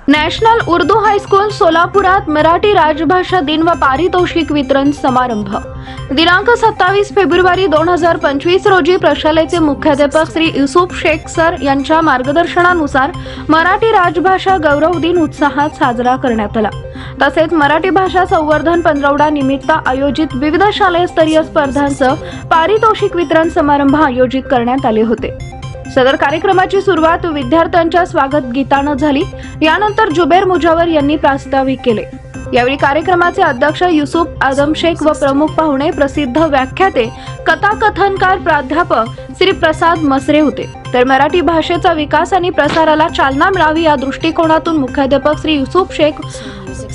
National Urdu high school सोलापुरात मराठी राजभाषा दिन व पारितोषिक वितरण समारंभ दिनांक 27 फेब्रुवारी 2025 रोजी प्रशालेचे मुख्याध्यापक श्री युसुफ शेख सर यांच्या मार्गदर्शनानुसार मराठी राजभाषा गौरव दिन उत्साहात साजरा करण्यात आला। तसेच मराठी भाषा संवर्धन पंधरवडा निमित्त आयोजित विविध शालेय स्तरीय स्पर्धांचं पारितोषिक वितरण समारंभ आयोजित करण्यात आले होते। सदर कार्यक्रमाची सुरुवात विद्यार्थ्यांच्या स्वागत गीतानं झाली। यानंतर जुबेर मुजावर यांनी प्रास्ताविक केले। यावेळी कार्यक्रमाचे अध्यक्ष युसुफ आदम शेख व प्रमुख पाहुणे प्रसिद्ध व्याख्याते कथाकथनकार प्राध्यापक श्री प्रसाद मसरे होते। तर मराठी भाषेचा विकास आणि प्रसाराला चालना मिळावी या दृष्टिकोनातून मुख्याध्यापक श्री युसुफ शेख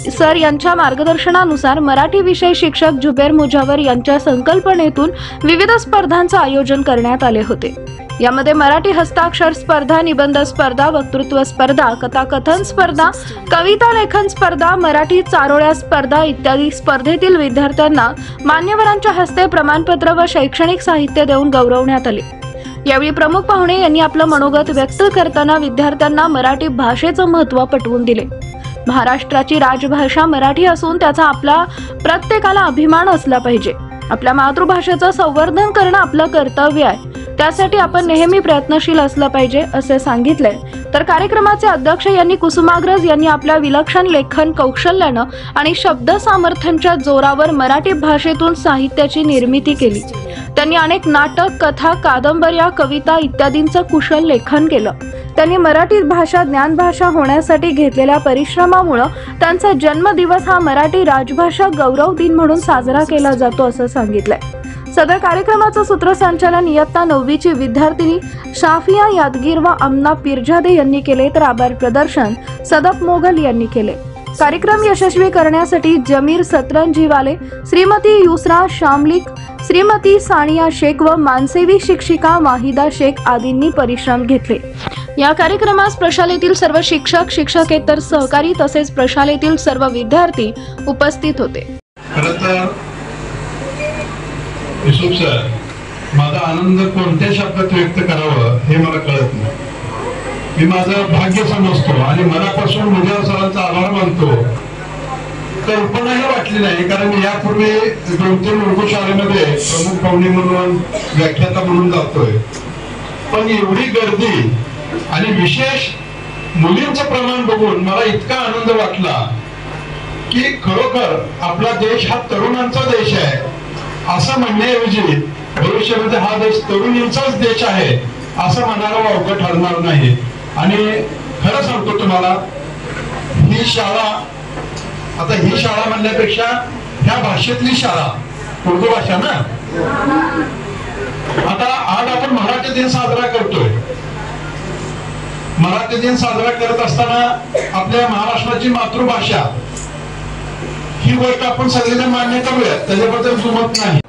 सर यांच्या मार्गदर्शनानुसार मराठी विषय शिक्षक जुबेर मुजावर यांच्या संकल्पनेतून विविध स्पर्धांचे आयोजन करण्यात आले होते। यामध्ये मराठी हस्ताक्षर स्पर्धा, निबंध स्पर्धा, वक्तृत्व स्पर्धा, कथाकथन स्पर्धा, कविता लेखन स्पर्धा, मराठी चारोळ्या स्पर्धा इत्यादी स्पर्धेतील विद्यार्थ्यांना मान्यवरांच्या हस्ते प्रमाणपत्र व शैक्षणिक साहित्य देऊन गौरवण्यात आले। यावेळी प्रमुख पाहुणे यांनी आपलं मनोगत व्यक्त करताना विद्यार्थ्यांना मराठी भाषेचं महत्त्व पटवून दिले। महाराष्ट्राची राजभाषा मराठी असून त्याचा आपला प्रत्येकाला अभिमान असला पाहिजे। आपल्या मातृभाषेचं संवर्धन करणं आपलं कर्तव्य आहे, त्यासाठी आपण नेहमी प्रयत्नशील असलं पाहिजे असे सांगितले। तर कार्यक्रमाचे अध्यक्ष यांनी कुसुमाग्रज यांनी आपल्या विलक्षण लेखन कौशल्यानं आणि शब्द सामर्थ्यांच्या जोरावर मराठी भाषेतून साहित्याची निर्मिती केली। त्यांनी अनेक नाटक, कथा, कादंबऱ्या, कविता इत्यादींचं कुशल लेखन केलं। त्यांनी मराठी भाषा ज्ञानभाषा होण्यासाठी घेतलेल्या परिश्रमामुळे त्यांचा जन्मदिवस हा मराठी राजभाषा गौरव दिन म्हणून साजरा केला जातो असं सांगितलंय। सदर कार्यक्रमाचं सूत्रसंचालन इयत्ता 9वीची विद्यार्थिनी शाफिया यादगीर व आमना पिरजादे यांनी केले, तर आभार प्रदर्शन सदफ मोगल यांनी केले। कार्यक्रम यशस्वी करण्यासाठी जमीर सतरंजीवाले, श्रीमती युसरा शामलिक, श्रीमती सानिया शेख व मानसेवी शिक्षिका वाहिदा शेख आदींनी परिश्रम घेतले। या कार्यक्रमास प्रशालेतील सर्व शिक्षक, शिक्षकेतर सहकारी तसेच प्रशालेतील सर्व विद्यार्थी उपस्थित होते। युसुफ सर, माझा आनंद कोणत्या शब्दात व्यक्त करावं हे मला कळत नाही। मी माझं भाग्य समजतो आणि मनापासून मुजावर सरांचा आभार मानतो। कल्पनाही वाटली नाही, कारण यापूर्वी 2-3 उर्दू शाळेमध्ये प्रमुख पाहुणे म्हणून व्याख्याता म्हणून जातोय, पण एवढी गर्दी आणि विशेष मुलींचं प्रमाण बघून मला इतका आनंद वाटला की खरोखर आपला देश हा तरुणांचा देश आहे असं म्हणण्याऐवजी भविष्यामध्ये हा देश तरुणींचाच देश आहे असं म्हणायला अवघड ठरणार नाही। आणि खरं सांगतो तुम्हाला, ही शाळा, आता ही शाळा म्हणण्यापेक्षा ह्या भाषेतली शाळा, उर्दू भाषा ना, आता आज आपण मराठी दिन साजरा करतोय। मराठी दिन साजरा करत असताना आपल्या महाराष्ट्राची मातृभाषा ही गोष्ट आपण सगळेजण मान्य करूया, त्याच्याबद्दल जुमत नाही।